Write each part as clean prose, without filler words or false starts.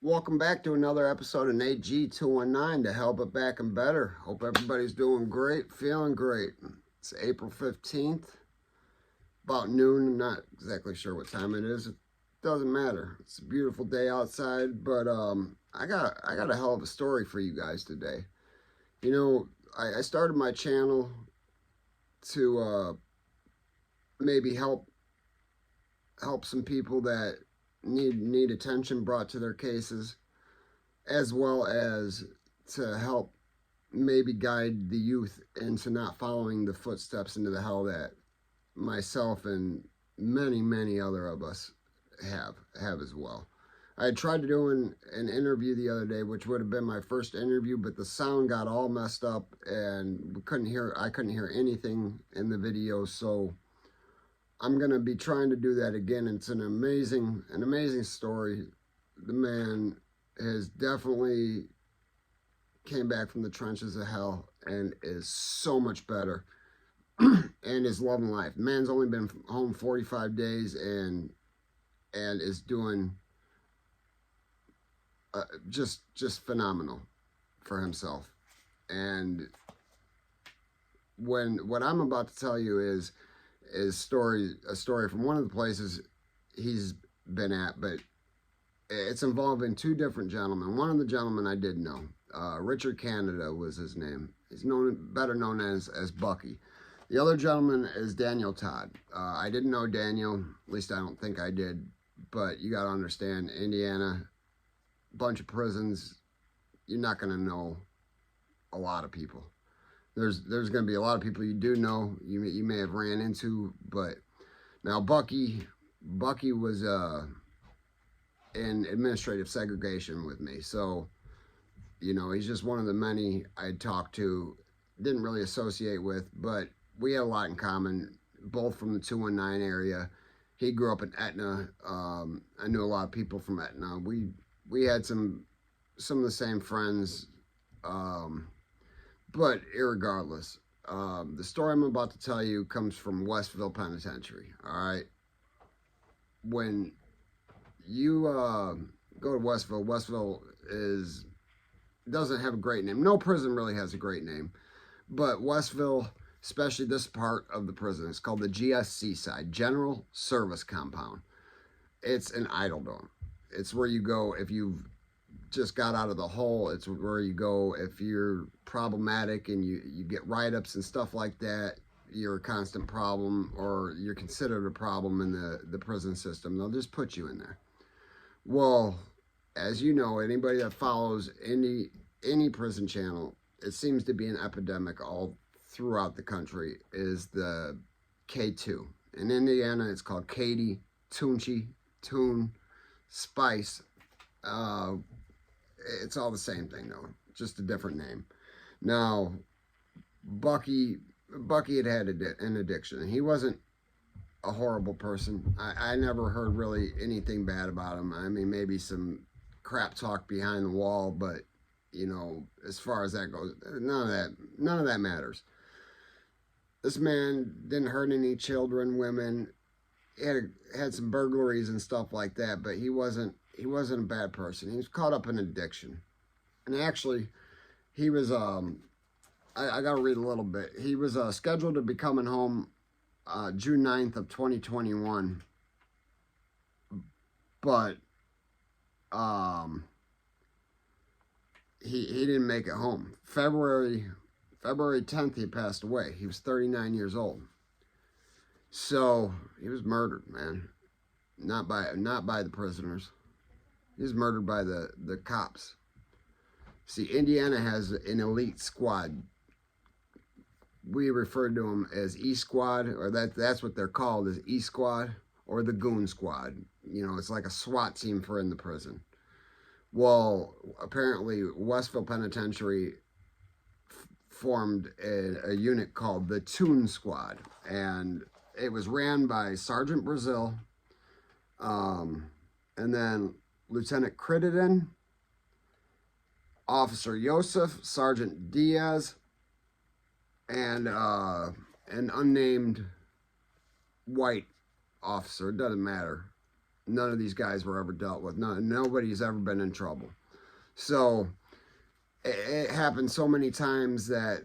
Welcome back to another episode of Nate G219 to Help It Back and Better. Hope everybody's doing great, feeling great. It's April 15th, about noon. I'm not exactly sure what time it is. It doesn't matter. It's a beautiful day outside, but I got a hell of a story for you guys today. You know, I started my channel to maybe help some people that need attention brought to their cases, as well as to help maybe guide the youth into not following the footsteps into the hell that myself and many other of us have as well. I tried to do an interview the other day, which would have been my first interview, but the sound got all messed up and I couldn't hear anything in the video, so I'm gonna be trying to do that again. It's an amazing story. The man has definitely came back from the trenches of hell and is so much better and is loving life. The man's only been home 45 days and is doing just phenomenal for himself. And what I'm about to tell you is a story from one of the places he's been at, but it's involving two different gentlemen. One of the gentlemen I did know, Richard Canada was his name. He's better known as Bucky. The other gentleman is Daniel Todd. I didn't know Daniel, at least I don't think I did, but you got to understand, Indiana, bunch of prisons, you're not going to know a lot of people. There's going to be a lot of people you do know, you may have ran into, but now Bucky was in administrative segregation with me, so you know, he's just one of the many I talked to, didn't really associate with, but we had a lot in common, both from the 219 area. He grew up in Etna. I knew a lot of people from Etna. We had some of the same friends, but irregardless, the story I'm about to tell you comes from Westville Penitentiary. All right, when you go to Westville doesn't have a great name. No prison really has a great name, but Westville, especially this part of the prison, is called the GSC side, General Service Compound. It's an idle dorm. It's where you go if you've just got out of the hole. It's where you go if you're problematic and you get write-ups and stuff like that. You're a constant problem, or you're considered a problem in the prison system. They'll just put you in there. Well, as you know, anybody that follows any prison channel, it seems to be an epidemic all throughout the country, is the K2. In Indiana, it's called Katy, Tunchi, Tune, Spice. It's all the same thing though, just a different name. Now, Bucky had an addiction. He wasn't a horrible person. I never heard really anything bad about him. I mean, maybe some crap talk behind the wall, but you know, as far as that goes, none of that matters. This man didn't hurt any children, women. He had some burglaries and stuff like that, but he wasn't a bad person. He was caught up in addiction. And actually, he was, I got to read a little bit. He was scheduled to be coming home June 9th of 2021. But he didn't make it home. February 10th, he passed away. He was 39 years old. So he was murdered, man. Not by the prisoners. He was murdered by the cops. See, Indiana has an elite squad. We refer to them as E Squad, or that's what they're called, is E Squad, or the Goon Squad. You know, it's like a SWAT team for in the prison. Well, apparently Westville Penitentiary formed a unit called the Tune Squad, and it was ran by Sergeant Brazil, and then Lieutenant Crittenden, Officer Yosef, Sergeant Diaz, and an unnamed white officer. It doesn't matter. None of these guys were ever dealt with. Nobody's ever been in trouble. So it happened so many times that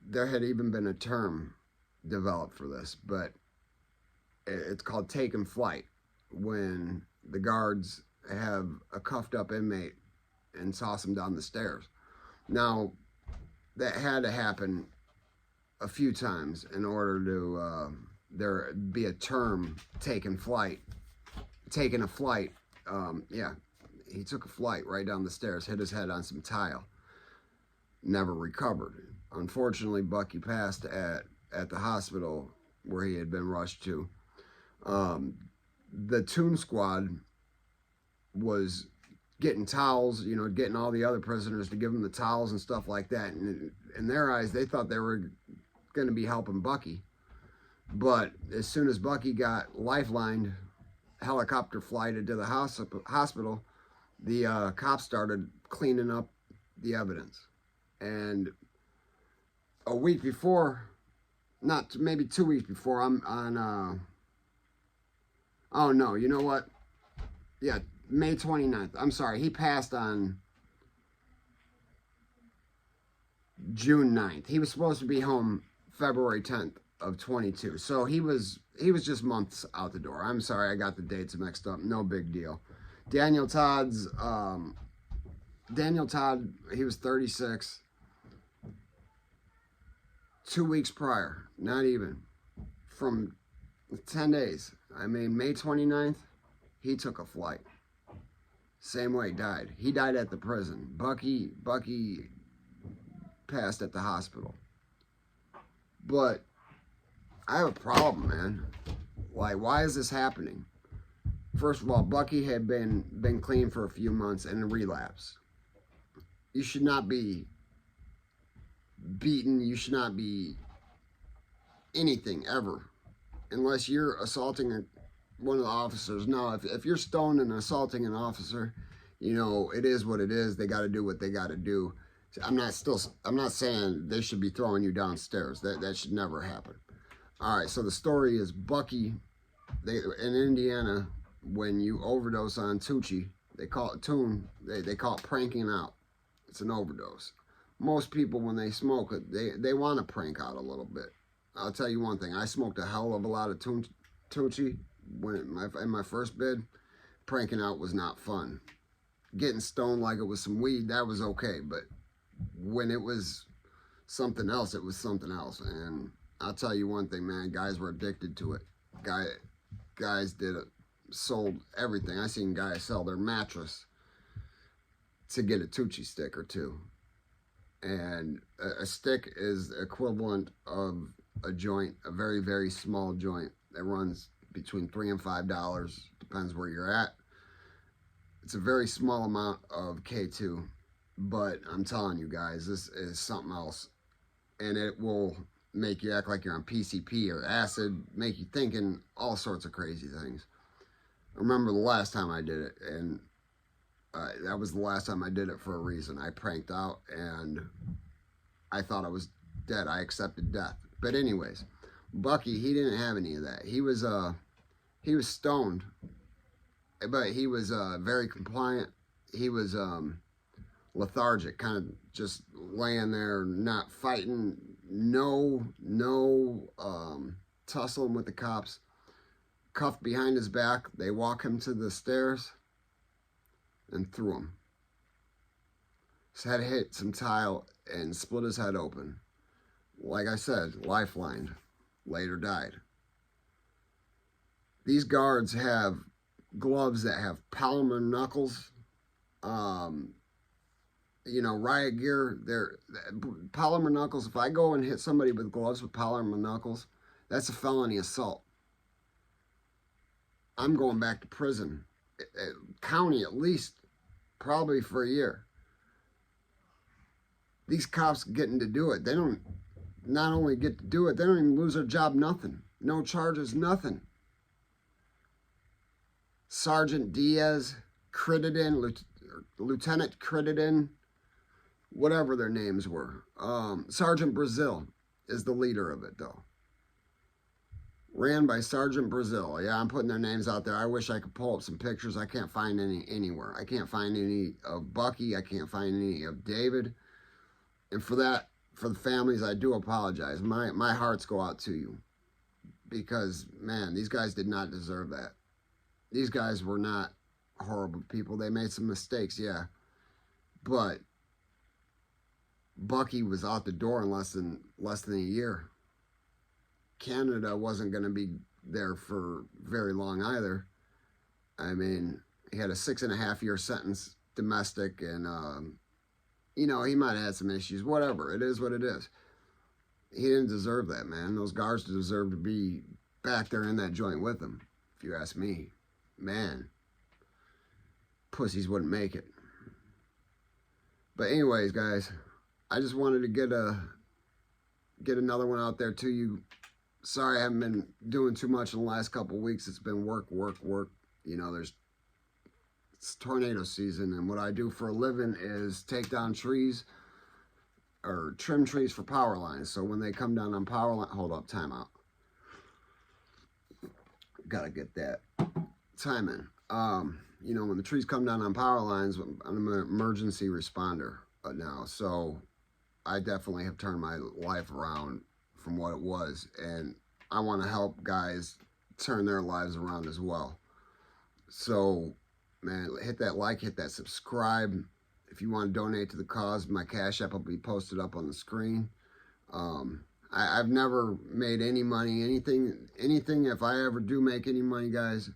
there had even been a term developed for this, but it's called taking flight, when the guards have a cuffed up inmate and toss him down the stairs. Now, that had to happen a few times in order to there be a term taking a flight. Yeah, he took a flight right down the stairs, hit his head on some tile, never recovered. Unfortunately, Bucky passed at the hospital where he had been rushed to. The Toon Squad was getting towels, you know, getting all the other prisoners to give them the towels and stuff like that. And in their eyes, they thought they were going to be helping Bucky. But as soon as Bucky got lifelined, helicopter flighted to the hospital, the cops started cleaning up the evidence. And a week before, not maybe 2 weeks before, I'm on, oh no, you know what? Yeah, May 29th. I'm sorry, he passed on June 9th. He was supposed to be home February 10th of 22. So he was just months out the door. I'm sorry, I got the dates mixed up. No big deal. Daniel Todd, he was 36. 2 weeks prior, not even, from 10 days. I mean, May 29th, he took a flight. Same way he died. He died at the prison. Bucky passed at the hospital. But I have a problem, man. Like, why is this happening? First of all, Bucky had been clean for a few months and a relapse. You should not be beaten. You should not be anything ever, unless you're assaulting one of the officers. Now, if you're stoned and assaulting an officer, you know, it is what it is. They got to do what they got to do. I'm not saying they should be throwing you downstairs. That should never happen. All right, so the story is Bucky, in Indiana, when you overdose on Tucci, they call it Toon. They call it pranking out. It's an overdose. Most people, when they smoke it, they want to prank out a little bit. I'll tell you one thing. I smoked a hell of a lot of Tucci in my first bid. Pranking out was not fun. Getting stoned like it was some weed, that was okay. But when it was something else, it was something else. And I'll tell you one thing, man. Guys were addicted to it. Guys did it. Sold everything. I seen guys sell their mattress to get a Tucci stick or two. And a stick is equivalent of a joint, a very, very small joint that runs between $3 and $5, depends where you're at. It's a very small amount of K2, but I'm telling you guys, this is something else. And it will make you act like you're on PCP or acid, make you thinking all sorts of crazy things. I remember the last time I did it, and that was the last time I did it for a reason. I pranked out, and I thought I was dead. I accepted death. But anyways, Bucky, he didn't have any of that. He was stoned, but he was very compliant. He was lethargic, kind of just laying there, not fighting, no tussling with the cops. Cuffed behind his back, they walk him to the stairs and threw him. His head hit some tile and split his head open. Like I said, lifelined. Later died. These guards have gloves that have polymer knuckles. You know, riot gear. They're polymer knuckles. If I go and hit somebody with gloves with polymer knuckles, that's a felony assault. I'm going back to prison. County at least, probably for a year. These cops getting to do it. They don't not only get to do it, they don't even lose their job, nothing. No charges, nothing. Sergeant Diaz, Crittenden, Lieutenant Crittenden, whatever their names were. Sergeant Brazil is the leader of it, though. ran by Sergeant Brazil. Yeah, I'm putting their names out there. I wish I could pull up some pictures. I can't find any anywhere. I can't find any of Bucky. I can't find any of David. And for that, for the families, I do apologize. My hearts go out to you. Because, man, these guys did not deserve that. These guys were not horrible people. They made some mistakes, yeah. But Bucky was out the door in less than a year. Canada wasn't going to be there for very long either. I mean, he had a 6.5-year sentence, domestic, and, you know, he might have had some issues. Whatever. It is what it is. He didn't deserve that, man. Those guards deserve to be back there in that joint with him, if you ask me. Man, pussies wouldn't make it. But anyways, guys, I just wanted to get another one out there to you. Sorry I haven't been doing too much in the last couple of weeks. It's been work. You know, it's tornado season, and what I do for a living is take down trees or trim trees for power lines. So when they come down on power line, hold up, time out. Gotta get that timing. You know, when the trees come down on power lines, I'm an emergency responder now. So I definitely have turned my life around from what it was, and I want to help guys turn their lives around as well. So, man, hit that like, hit that subscribe. If you want to donate to the cause, my Cash App will be posted up on the screen. I've never made any money, anything. If I ever do make any money, guys,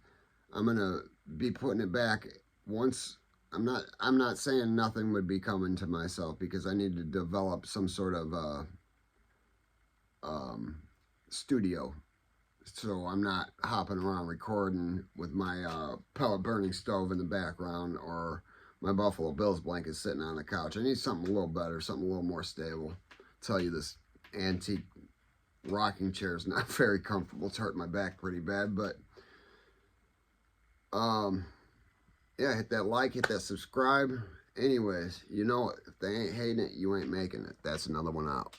I'm gonna be putting it back once. I'm not saying nothing would be coming to myself, because I need to develop some sort of studio, so I'm not hopping around recording with my pellet burning stove in the background, or my Buffalo Bills blanket sitting on the couch. I need something a little better, something a little more stable. I'll tell you, this antique rocking chair is not very comfortable. It's hurting my back pretty bad, but yeah, hit that like, hit that subscribe. Anyways, you know, if they ain't hating it, you ain't making it. That's another one out.